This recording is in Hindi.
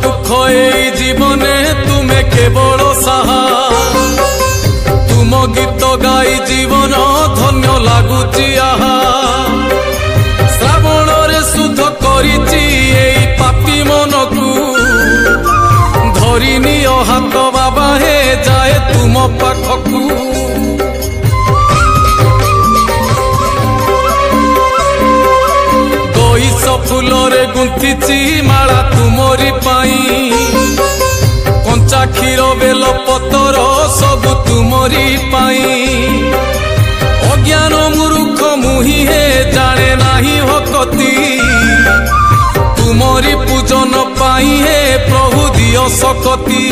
दुख ए जीवने तुमे केवल साहा तुम गीत गाई जीवन धन्य लगुची आहा श्रावण रे शुद्ध करिची एई पापी मन को धरिनी हाथ बाबा हे जाए तुम पाखकू फुलरे गुंथिची माला तुमरी पाई कंचा क्षीर बेल पतर सब तुमरी पाई अज्ञान मूर्ख मुही हे जाने नाही भक्ति तुमरी पूजन पाई हे प्रभु दियो सकती